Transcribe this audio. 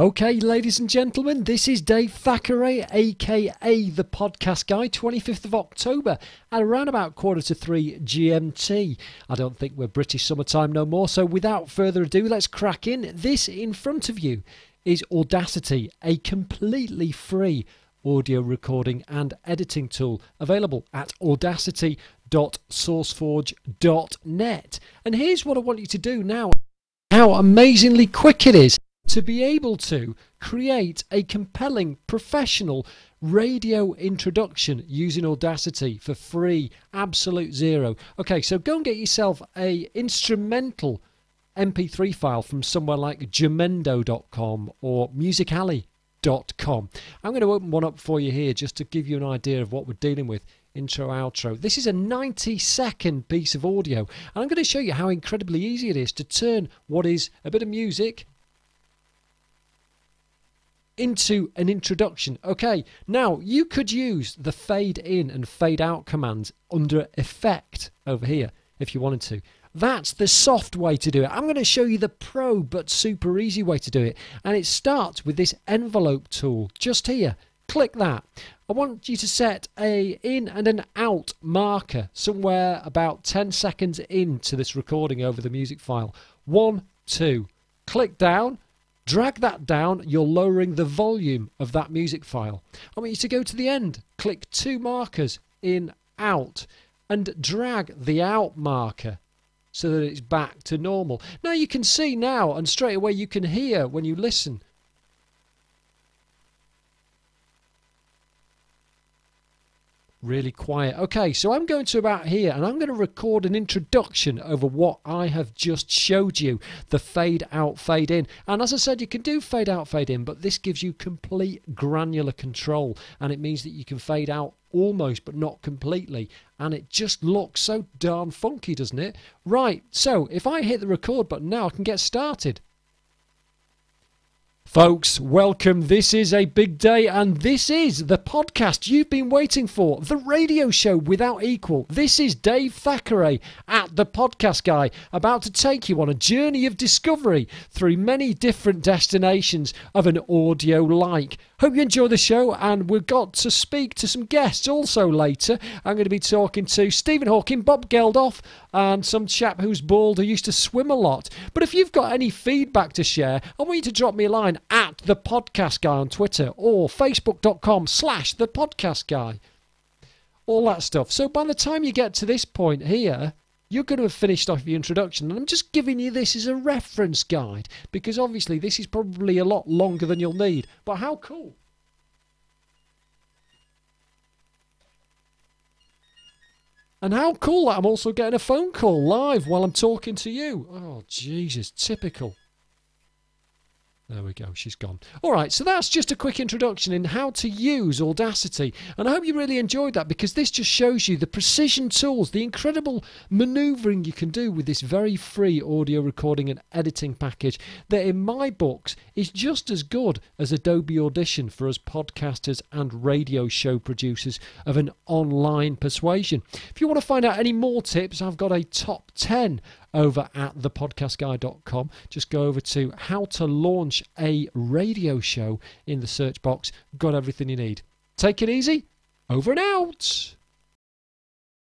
Okay, ladies and gentlemen, this is Dave Thackeray, aka The Podcast Guy, 25th of October, at around about 2:45 GMT. I don't think we're British summertime no more, so without further ado, let's crack in. This in front of you is Audacity, a completely free audio recording and editing tool available at audacity.sourceforge.net. And here's what I want you to do now. How amazingly quick it is to be able to create a compelling professional radio introduction using Audacity for free, absolute zero. Okay, so go and get yourself a instrumental MP3 file from somewhere like jamendo.com or musicalley.com. I'm going to open one up for you here just to give you an idea of what we're dealing with. Intro, outro. This is a 90-second piece of audio, and I'm going to show you how incredibly easy it is to turn what is a bit of music into an introduction. Okay, now you could use the fade in and fade out commands under effect over here if you wanted to. That's the soft way to do it. I'm going to show you the pro but super easy way to do it, and it starts with this envelope tool just here. Click that. I want you to set a in and an out marker somewhere about 10 seconds into this recording over the music file. 1, 2. Click down. Drag that down. You're lowering the volume of that music file. I want you to go to the end. Click 2 markers in, out, and drag the out marker so that it's back to normal. Now you can see now, and straight away you can hear when you listen. Really quiet. Okay, so I'm going to about here and I'm going to record an introduction over what I have just showed you, the fade out, fade in. And as I said, you can do fade out, fade in, but this gives you complete granular control, and it means that you can fade out almost but not completely, and it just looks so darn funky, doesn't it? Right, so if I hit the record button now, I can get started. Folks, welcome. This is a big day, and this is the podcast you've been waiting for, the radio show without equal. This is Dave Thackeray at The Podcast Guy, about to take you on a journey of discovery through many different destinations of an audio like. Hope you enjoy the show, and we've got to speak to some guests also later. I'm going to be talking to Stephen Hawking, Bob Geldof, and some chap who's bald who used to swim a lot. But if you've got any feedback to share, I want you to drop me a line at The Podcast Guy on Twitter or facebook.com/The Podcast Guy. All that stuff. So by the time you get to this point here, you're going to have finished off your introduction, and I'm just giving you this as a reference guide because obviously this is probably a lot longer than you'll need. But how cool! And how cool that I'm also getting a phone call live while I'm talking to you. Oh, Jesus, typical. There we go, she's gone. Alright, so that's just a quick introduction in how to use Audacity. And I hope you really enjoyed that, because this just shows you the precision tools, the incredible manoeuvring you can do with this very free audio recording and editing package that in my books is just as good as Adobe Audition for us podcasters and radio show producers of an online persuasion. If you want to find out any more tips, I've got a top 10 over at thepodcastguy.com. Just go over to how to launch a radio show in the search box. Got everything you need. Take it easy. Over and out.